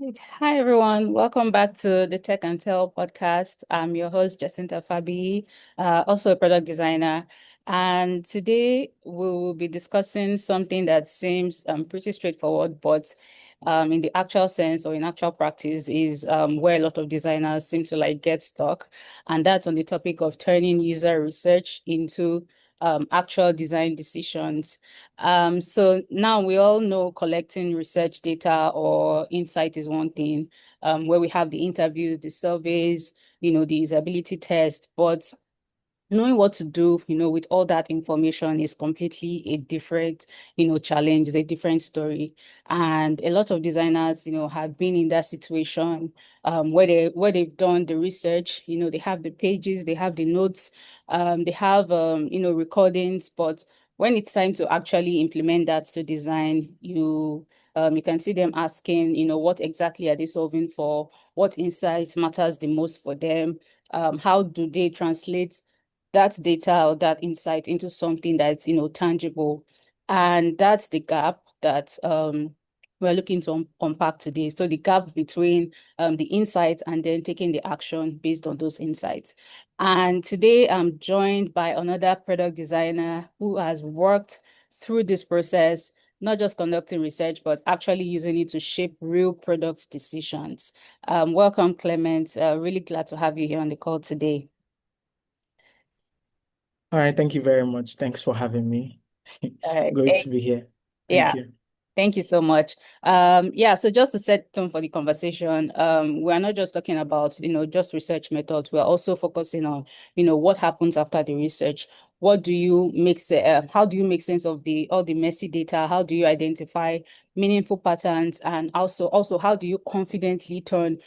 Right. Hi, everyone. Welcome back to the Tech and Tell podcast. I'm your host, Jacinta Fabi, also a product designer. And today we will be discussing something that seems pretty straightforward, but in the actual sense or in actual practice is where a lot of designers seem to like get stuck. And that's on the topic of turning user research into actual design decisions. So now we all know collecting research data or insight is one thing, where we have the interviews, the surveys, the usability test, but knowing what to do, with all that information is completely a different, challenge, a different story. And a lot of designers, have been in that situation where they've done the research, they have the pages, they have the notes, they have recordings, but when it's time to actually implement that to design, you can see them asking, what exactly are they solving for? What insights matters the most for them? How do they translate that data or that insight into something that's tangible, and that's the gap that we're looking to unpack today. So the gap between the insight and then taking the action based on those insights. And today I'm joined by another product designer who has worked through this process, not just conducting research, but actually using it to shape real product decisions. Welcome, Clement. Really glad to have you here on the call today. All right, thank you very much. Thanks for having me. All right. Great to be here. Thank Yeah, you. thank you so much. Yeah, so just to set tone for the conversation, we're not just talking about, just research methods. We're also focusing on, what happens after the research. How do you make sense of the all the messy data? How do you identify meaningful patterns? And also how do you confidently turn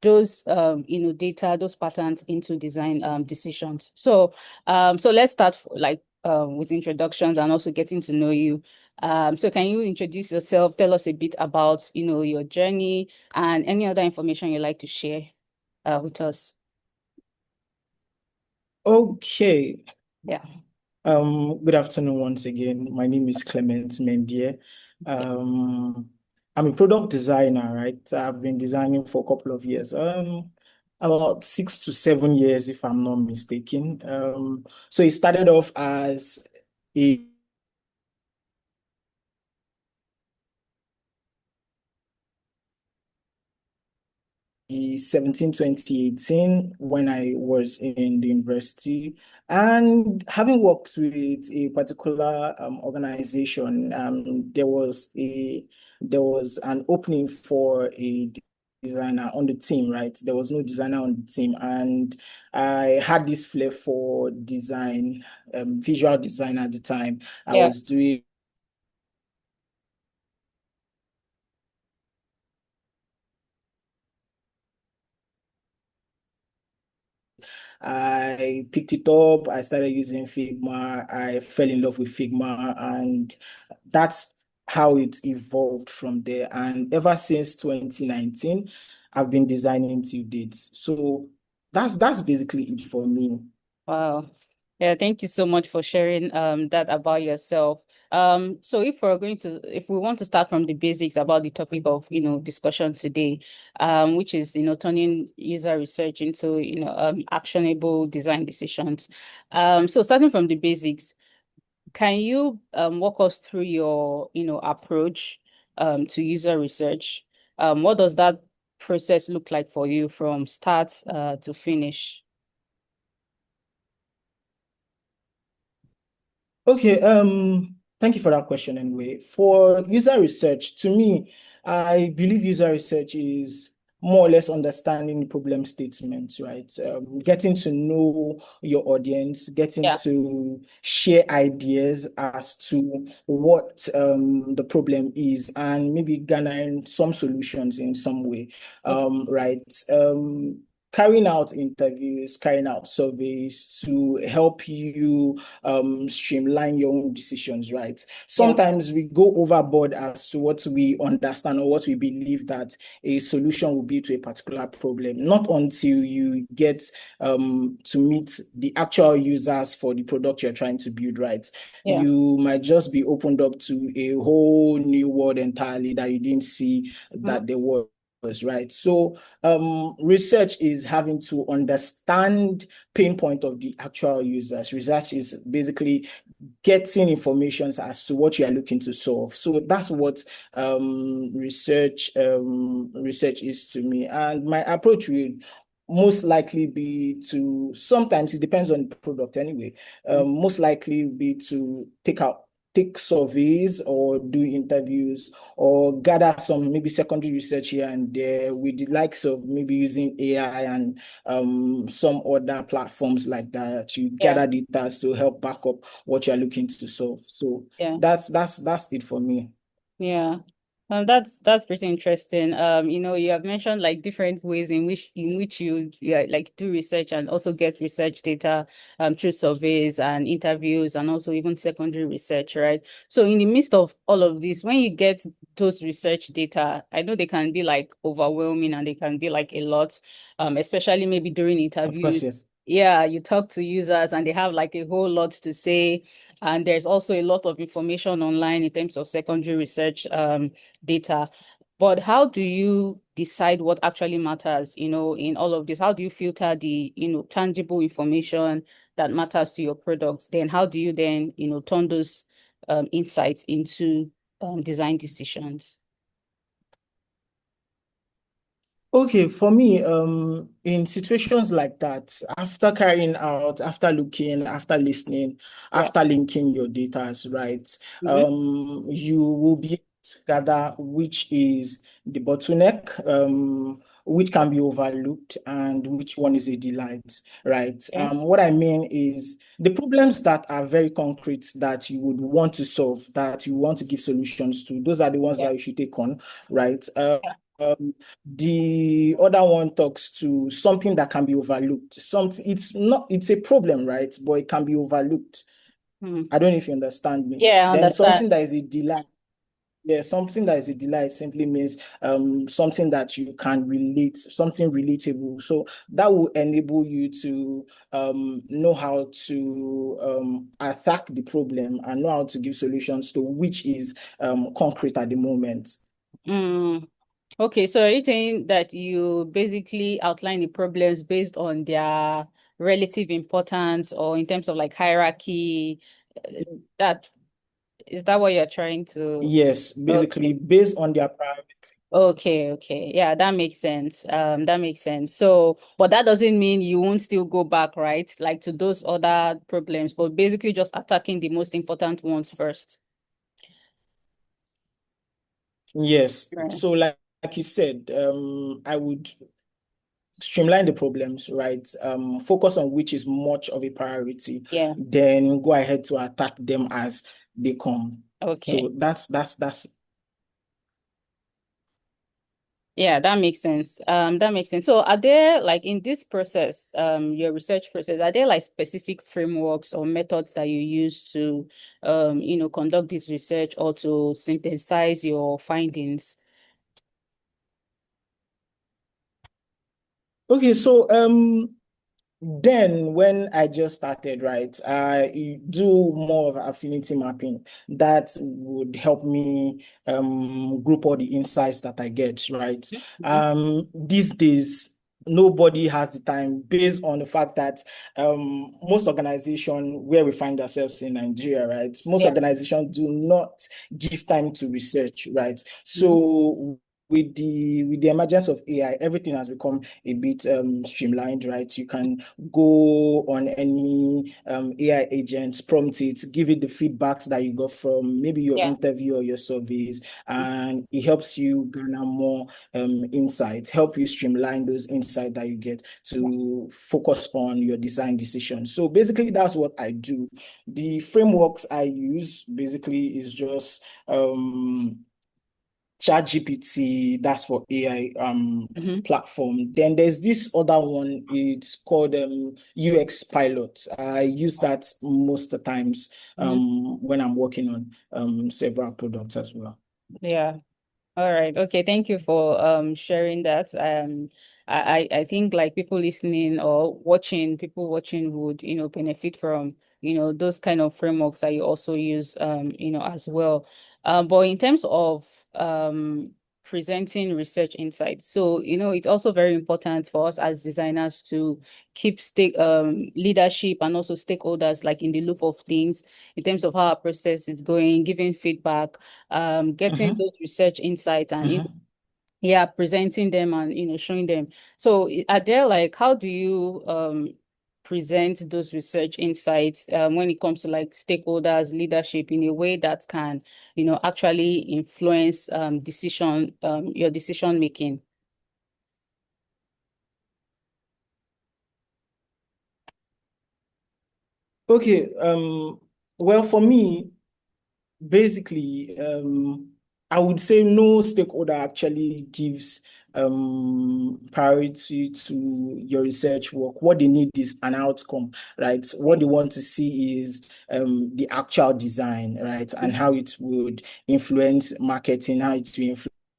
those data, those patterns into design decisions? So let's start like with introductions and also getting to know you. So can you introduce yourself, tell us a bit about, your journey and any other information you'd like to share with us? Okay. Yeah. Good afternoon once again. My name is Clement Mendier. Yeah. Um, I'm a product designer, right? I've been designing for a couple of years. About 6 to 7 years, if I'm not mistaken. So it started off as a 2018 when I was in the university. And having worked with a particular organization, there was an opening for a designer on the team, right? There was no designer on the team, and I had this flair for design, visual design at the time. I Yeah. was doing I picked it up. I started using Figma. I fell in love with Figma, and that's how it evolved from there. And ever since 2019, I've been designing till date. So that's basically it for me. Wow. Yeah, thank you so much for sharing that about yourself. So if we want to start from the basics about the topic of, discussion today, which is, turning user research into, actionable design decisions. So starting from the basics, can you walk us through your, approach to user research? What does that process look like for you from start to finish? Okay, thank you for that question anyway. For user research, to me, I believe user research is more or less understanding the problem statements, right? Getting to know your audience, getting Yeah. to share ideas as to what the problem is, and maybe garnering some solutions in some way, Okay. right? Carrying out interviews, carrying out surveys to help you streamline your own decisions, right? Yeah. Sometimes we go overboard as to what we understand or what we believe that a solution will be to a particular problem, not until you get to meet the actual users for the product you're trying to build, right? Yeah. You might just be opened up to a whole new world entirely that you didn't see Mhm. that there was. right? So research is having to understand pain point of the actual users. Research is basically getting information as to what you are looking to solve. So that's what research is to me. And my approach will most likely be to, sometimes it depends on the product anyway, most likely be to take surveys or do interviews or gather some maybe secondary research here and there with the likes of maybe using AI and some other platforms like that. You Yeah, gather data to help back up what you're looking to solve. So yeah. that's it for me. Yeah. That's pretty interesting. You have mentioned like different ways in which you yeah, like do research and also get research data through surveys and interviews and also even secondary research, right? So in the midst of all of this, when you get those research data, I know they can be like overwhelming and they can be like a lot, especially maybe during Of course, interviews. yes. Yeah, you talk to users and they have like a whole lot to say, and there's also a lot of information online in terms of secondary research data. But how do you decide what actually matters, in all of this? How do you filter the, tangible information that matters to your products? Then how do you then, turn those insights into design decisions? Okay, for me, in situations like that, after carrying out, after looking, after listening, Yeah. after linking your data, right, Mm-hmm. you will be able to gather which is the bottleneck, which can be overlooked, and which one is a delight, right? Yeah. What I mean is the problems that are very concrete that you would want to solve, that you want to give solutions to, those are the ones Yeah. that you should take on, right? Yeah. Um, the other one talks to something that can be overlooked. Something it's not it's a problem, right? But it can be overlooked. Hmm. I don't know if you understand me. Yeah, I Then understand. something that is a delight. Yeah, something that is a delight simply means something that you can relate, something relatable. So that will enable you to know how to attack the problem and know how to give solutions to which is concrete at the moment. Mm. Okay, so are you saying that you basically outline the problems based on their relative importance or in terms of like hierarchy? That is that what you're trying to? Yes, Okay. basically based on their priority. Okay, okay. Yeah, that makes sense. That makes sense. So, but that doesn't mean you won't still go back, right? Like to those other problems, but basically just attacking the most important ones first. Yes. Right. So like you said, I would streamline the problems, right? Focus on which is much of a priority, Yeah. then go ahead to attack them as they come. Okay. So that's Yeah, that makes sense. That makes sense. So are there like in this process, your research process, are there like specific frameworks or methods that you use to conduct this research or to synthesize your findings? okay. So then when I just started, right, I do more of affinity mapping that would help me group all the insights that I get, right? Mhm. These days, nobody has the time based on the fact that most organization where we find ourselves in Nigeria, right? Most Yeah. organizations do not give time to research, right? Mhm. So with the emergence of AI, everything has become a bit streamlined, right? You can go on any AI agent, prompt it, give it the feedbacks that you got from maybe your Yeah. interview or your surveys, and it helps you garner more insights, help you streamline those insights that you get to focus on your design decisions. So basically, that's what I do. The frameworks I use basically is just ChatGPT, that's for AI Mhm. platform. Then there's this other one, it's called UX Pilot. I use that most of the times Mhm. when I'm working on several products as well. Yeah. All right. Okay. Thank you for sharing that. I think like people listening or watching, people watching would, benefit from, those kind of frameworks that you also use as well. But in terms of presenting research insights. So, it's also very important for us as designers to keep leadership and also stakeholders like in the loop of things in terms of how our process is going, giving feedback, getting Mhm, those research insights and mhm. yeah, presenting them and showing them. So are there like how do you present those research insights when it comes to like stakeholders, leadership in a way that can, actually influence your decision making? Okay, well, for me, basically, I would say no stakeholder actually gives priority to your research work. What they need is an outcome, right? What Okay. they want to see is the actual design, right? And how it would influence marketing, how it will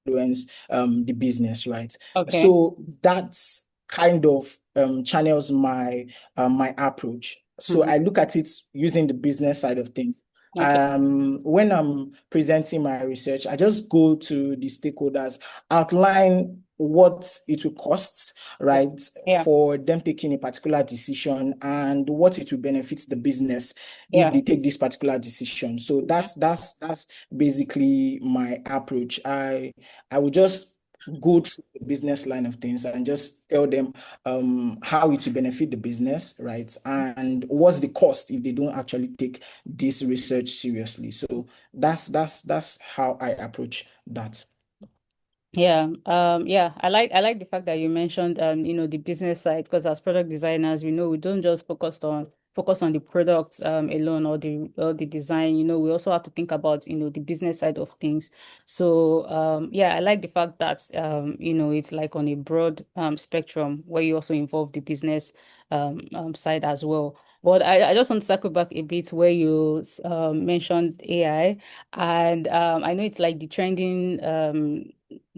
influence the business, right? Okay. So that's kind of channels my approach. So Mhm. I look at it using the business side of things. Okay. When I'm presenting my research, I just go to the stakeholders, outline what it will cost, right, Yeah. for them taking a particular decision and what it will benefit the business if Yeah. they take this particular decision. So that's basically my approach. I would just go through the business line of things and just tell them how it will benefit the business, right? And what's the cost if they don't actually take this research seriously. So that's how I approach that. Yeah, I like the fact that you mentioned the business side because as product designers, we don't just focus on the product alone or the design, we also have to think about, the business side of things. So yeah, I like the fact that it's like on a broad spectrum where you also involve the business side as well. But I just want to circle back a bit where you mentioned AI and I know it's like the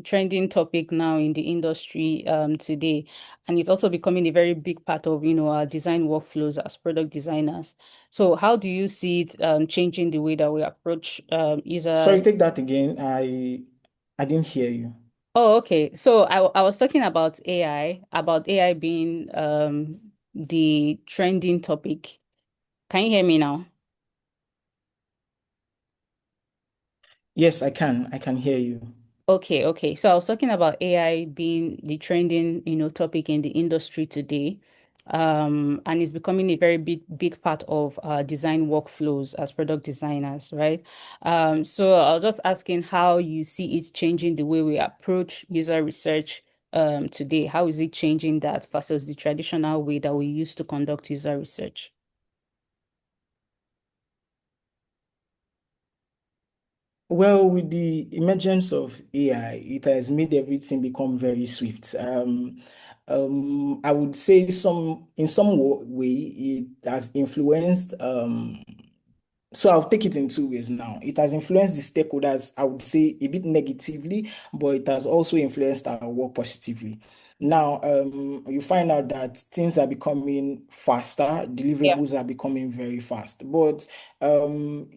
trending topic now in the industry today, and it's also becoming a very big part of our design workflows as product designers. So how do you see it changing the way that we approach Sorry, user? take that again. I didn't hear you. Oh, okay. So I was talking about AI being the trending topic. Can you hear me now? Yes, I can. I can hear you. Okay, okay. So I was talking about AI being the trending, topic in the industry today. And it's becoming a very big part of design workflows as product designers, right? So I was just asking how you see it changing the way we approach user research today. How is it changing that versus the traditional way that we used to conduct user research? Well, with the emergence of AI, it has made everything become very swift. I would say in some way it has influenced so I'll take it in two ways now. It has influenced the stakeholders, I would say, a bit negatively, but it has also influenced our work positively. Now, you find out that things are becoming faster, Yeah, deliverables are becoming very fast. But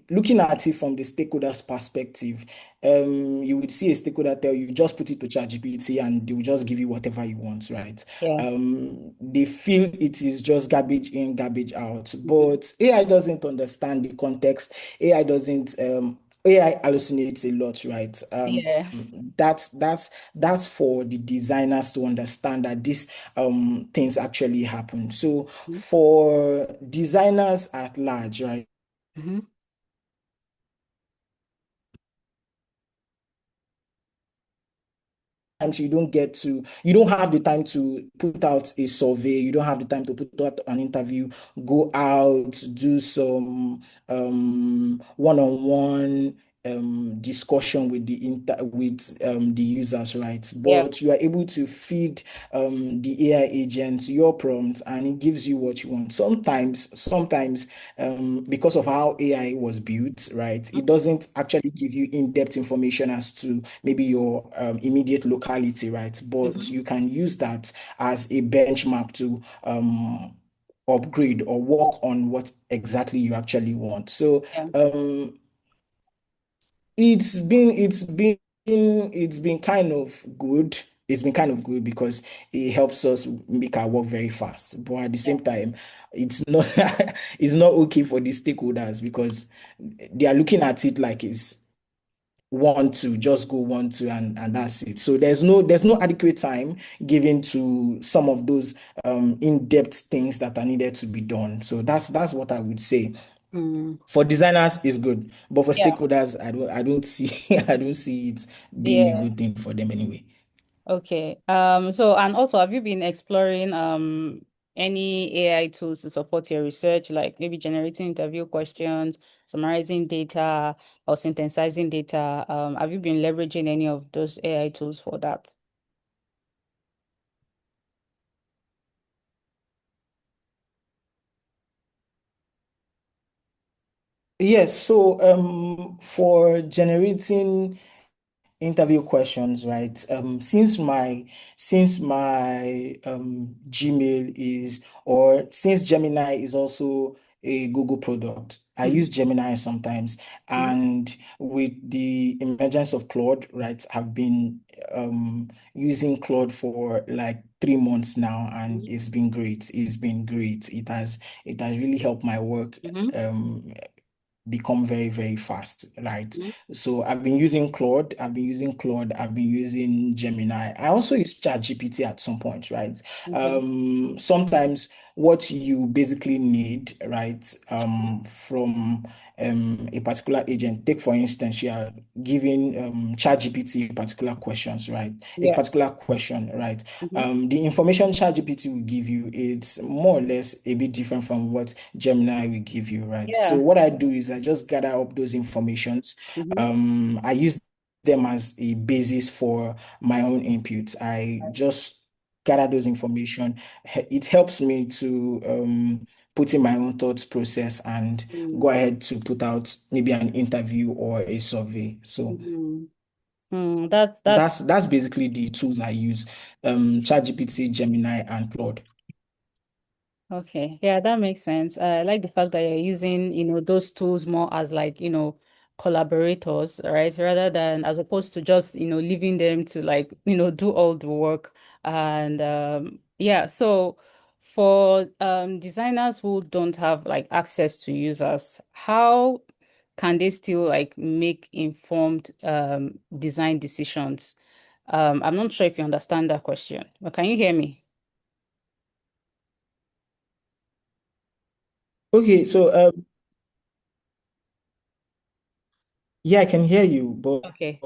looking at it from the stakeholders' perspective, you would see a stakeholder tell you, just put it to ChatGPT and they will just give you whatever you want, right? yeah. They feel it is just garbage in, garbage out. Mhm. But AI doesn't understand the context. AI doesn't. AI hallucinates a lot, right? Yeah. That's for the designers to understand that these things actually happen. So for designers at large, right? Mhm. Times you don't have the time to put out a survey, you don't have the time to put out an interview, go out, do some one-on-one discussion with the users, right? Yeah. But you are able to feed the AI agent your prompt and it gives you what you want. Sometimes because of how AI was built, right, it doesn't actually give you in-depth information as to maybe your immediate locality, right? But Mhm. you can use that as a benchmark to upgrade or work on what exactly you actually want. So Yeah. um, it's been it's been kind of good. It's been kind of good because it helps us make our work very fast. But at the Yeah. same time, it's not it's not okay for the stakeholders because they are looking at it like it's one to just go one to and that's it. So there's no adequate time given to some of those in-depth things that are needed to be done. So that's what I would say. Mm, For designers, it's good, but for yeah. stakeholders, I don't see I don't see it being a Yeah. good thing for them anyway. Okay. So and also have you been exploring any AI tools to support your research, like maybe generating interview questions, summarizing data, or synthesizing data? Have you been leveraging any of those AI tools for that? Yes, so for generating interview questions, right? Since my Gmail is or since Gemini is also a Google product, I Mhm. use Gemini sometimes, Mhm. and with the emergence of Claude, right, I've been using Claude for like 3 months now, and Mhm. it's been great. It's been great. It has really helped my work Mhm. um become very, very fast, right? Mhm. So I've been using Gemini. I also use ChatGPT at some point, right? Okay. Sometimes what you basically need, right, from a particular agent, take for instance, you are giving ChatGPT particular questions, right? A Yeah. particular question, right? Mhm. The information ChatGPT will give you, it's more or less a bit different from what Gemini will give you, right? So Yeah. what I do is I just gather up those informations. Mhm. I use them as a basis for my own input. I just gather those information. It helps me to put in my own thoughts process and Mm. go ahead to put out maybe an interview or a survey. So Mhm. That's that's basically the tools I use. ChatGPT, Gemini, and Claude. okay. Yeah, that makes sense. I like the fact that you're using, those tools more as like, collaborators, right? Rather than as opposed to just, leaving them to like, do all the work. And yeah, so for designers who don't have like access to users, how can they still like make informed design decisions? I'm not sure if you understand that question, but can you hear me? Okay, so yeah, I can hear you, but, Okay.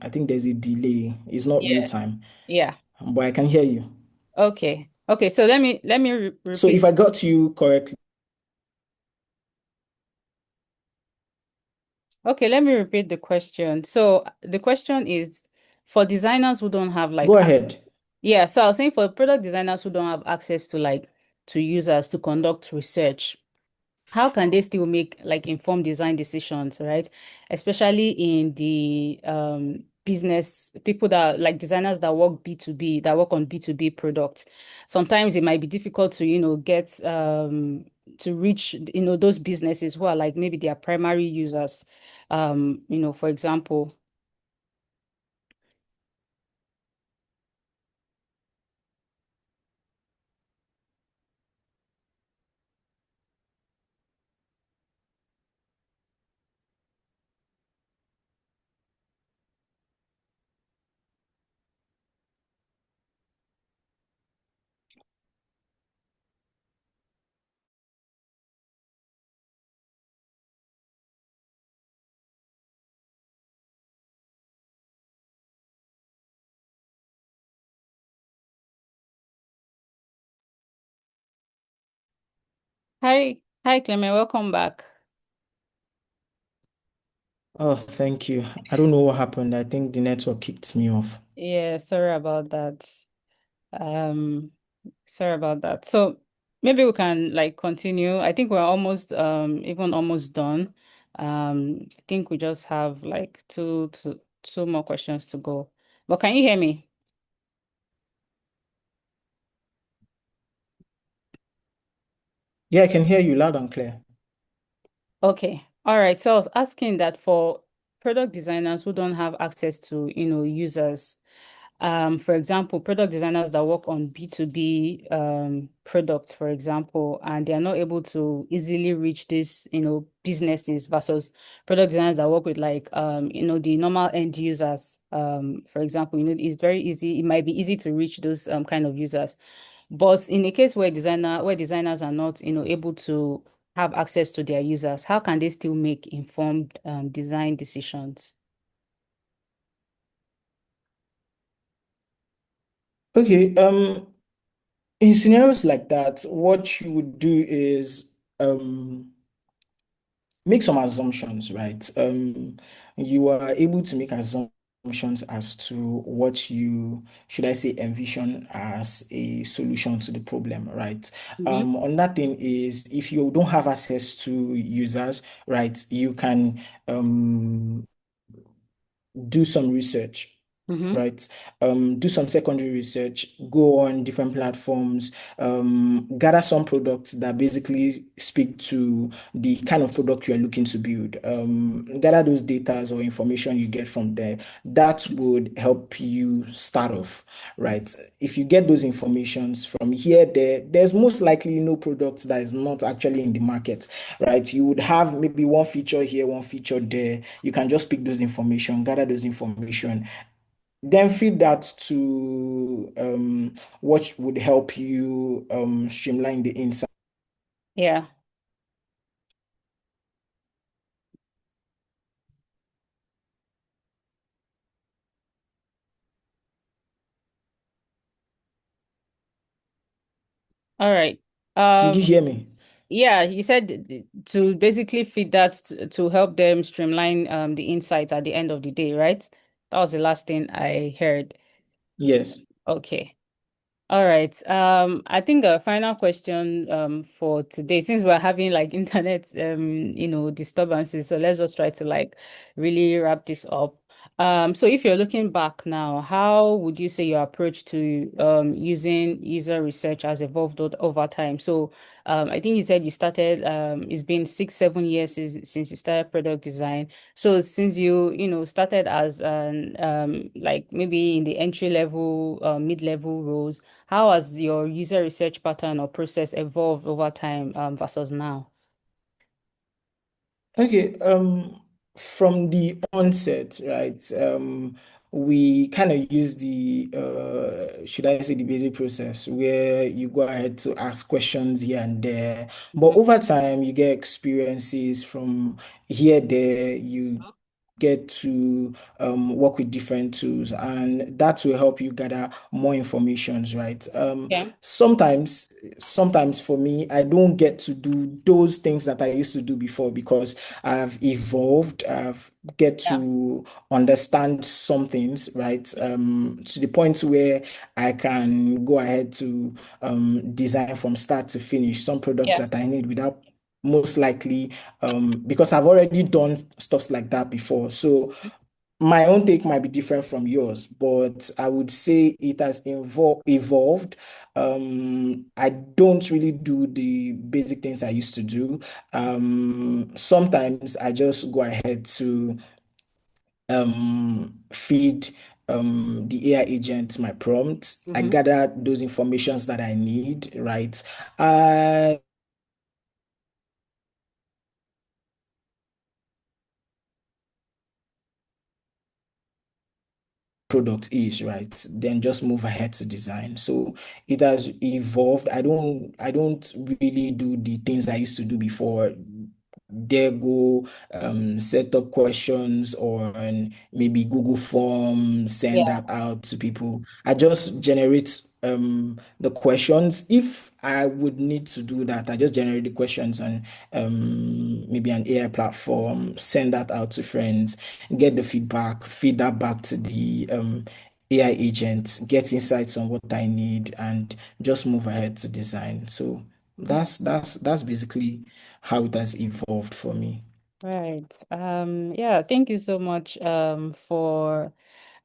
I think there's a delay. It's not real Yeah. time, Yeah. but I can hear you. Okay. Okay. So let me re So repeat. if I got you correctly, Okay, let me repeat the question. So the question is for designers who don't have like go ahead. yeah, so I was saying for product designers who don't have access to like to users to conduct research, how can they still make like informed design decisions, right? Especially in the business, people that like designers that work B2B, that work on B2B products. Sometimes it might be difficult to, get to reach, those businesses who are like maybe their primary users. For example. Hi, Clement, welcome back. Oh, thank you. I don't know what happened. I think the network kicked me off. Yeah, sorry about that. Um, Sorry about that. So maybe we can like continue. I think we're almost even almost done. I think we just have like two more questions to go. But can you hear me? Yeah, I can hear you loud and clear. Okay. All right. So I was asking that for product designers who don't have access to, users. For example, product designers that work on B2B products, for example, and they are not able to easily reach these, businesses versus product designers that work with like the normal end users. For example, it's very easy, it might be easy to reach those kind of users. But in a case where designers are not, able to have access to their users, how can they still make informed design decisions? Okay, in scenarios like that, what you would do is make some assumptions, right? You are able to make assumptions as to what you, should I say, envision as a solution to the problem, right? Mm-hmm. On that thing is if you don't have access to users, right, you can do some research, Mm-hmm. right? Do some secondary research, go on different platforms, gather some products that basically speak to the kind of product you're looking to build. Gather those data or information you get from there. That would help you start off, right? If you get those informations from here, there's most likely no product that is not actually in the market, right? You would have maybe one feature here, one feature there. You can just pick those information, gather those information, then feed that to what would help you streamline the insight. Yeah. All right. Did you Um, hear me? yeah, you said to basically feed that to help them streamline the insights at the end of the day, right? That was the last thing I heard. Yes. Okay. All right. I think a final question for today, since we're having like internet disturbances, so let's just try to like really wrap this up. So if you're looking back now, how would you say your approach to using user research has evolved over time? So I think you said you started it's been 6, 7 years since you started product design. So since started as an like maybe in the entry level, mid-level roles, how has your user research pattern or process evolved over time, versus now? Okay, from the onset, right, we kind of use the, should I say, the basic process where you go ahead to ask questions here and there. But Mhm. over time, you get experiences from here, there, you get to work with different tools, and that will help you gather more informations, right? Okay. Sometimes for me, I don't get to do those things that I used to do before because I've evolved. I've get Yeah. to understand some things, right? To the point where I can go ahead to design from start to finish some products Yeah. that I need without most likely because I've already done stuffs like that before. So my own take might be different from yours, but I would say it has evolved. I don't really do the basic things I used to do. Sometimes I just go ahead to feed the AI agent my prompts. I Mm-hmm. gather those informations that I need, right? I product is, right? Then just move ahead to design. So it has evolved. I don't really do the things I used to do before. There go set up questions or maybe Google Form, send Yeah. that out to people. I just generate the questions. If I would need to do that, I just generate the questions on maybe an AI platform, send that out to friends, get the feedback, feed that back to the AI agent, get insights on what I need, and just move ahead to design. So that's basically how it has evolved for me. Right. Yeah, thank you so much for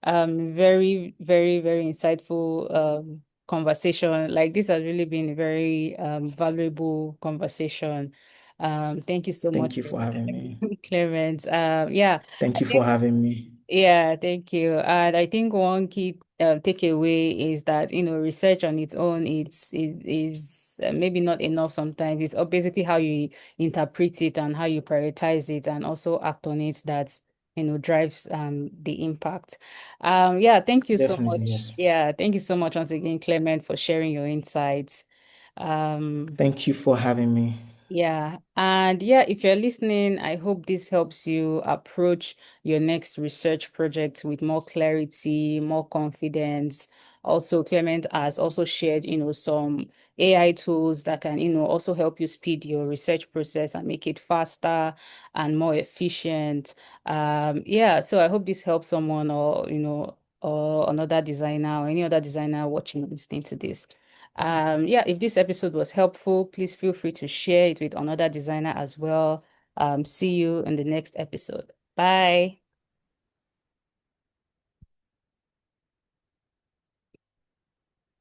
very, very, very insightful conversation. Like this has really been a very valuable conversation. Thank you so much Thank you for for having me. sharing, Clement. Yeah, Thank I you for think having me. yeah, thank you. And I think one key takeaway is that, research on its own, is maybe not enough sometimes. It's basically how you interpret it and how you prioritize it and also act on it that, drives the impact. Yeah, thank you so Definitely, much. yes. Yeah, thank you so much once again, Clement, for sharing your insights. Um, Thank you for having me. yeah. And yeah, if you're listening, I hope this helps you approach your next research project with more clarity, more confidence. Also, Clement has also shared, some AI tools that can, also help you speed your research process and make it faster and more efficient. Yeah, so I hope this helps someone or another designer or any other designer watching or listening to this. Yeah, if this episode was helpful, please feel free to share it with another designer as well. See you in the next episode. Bye.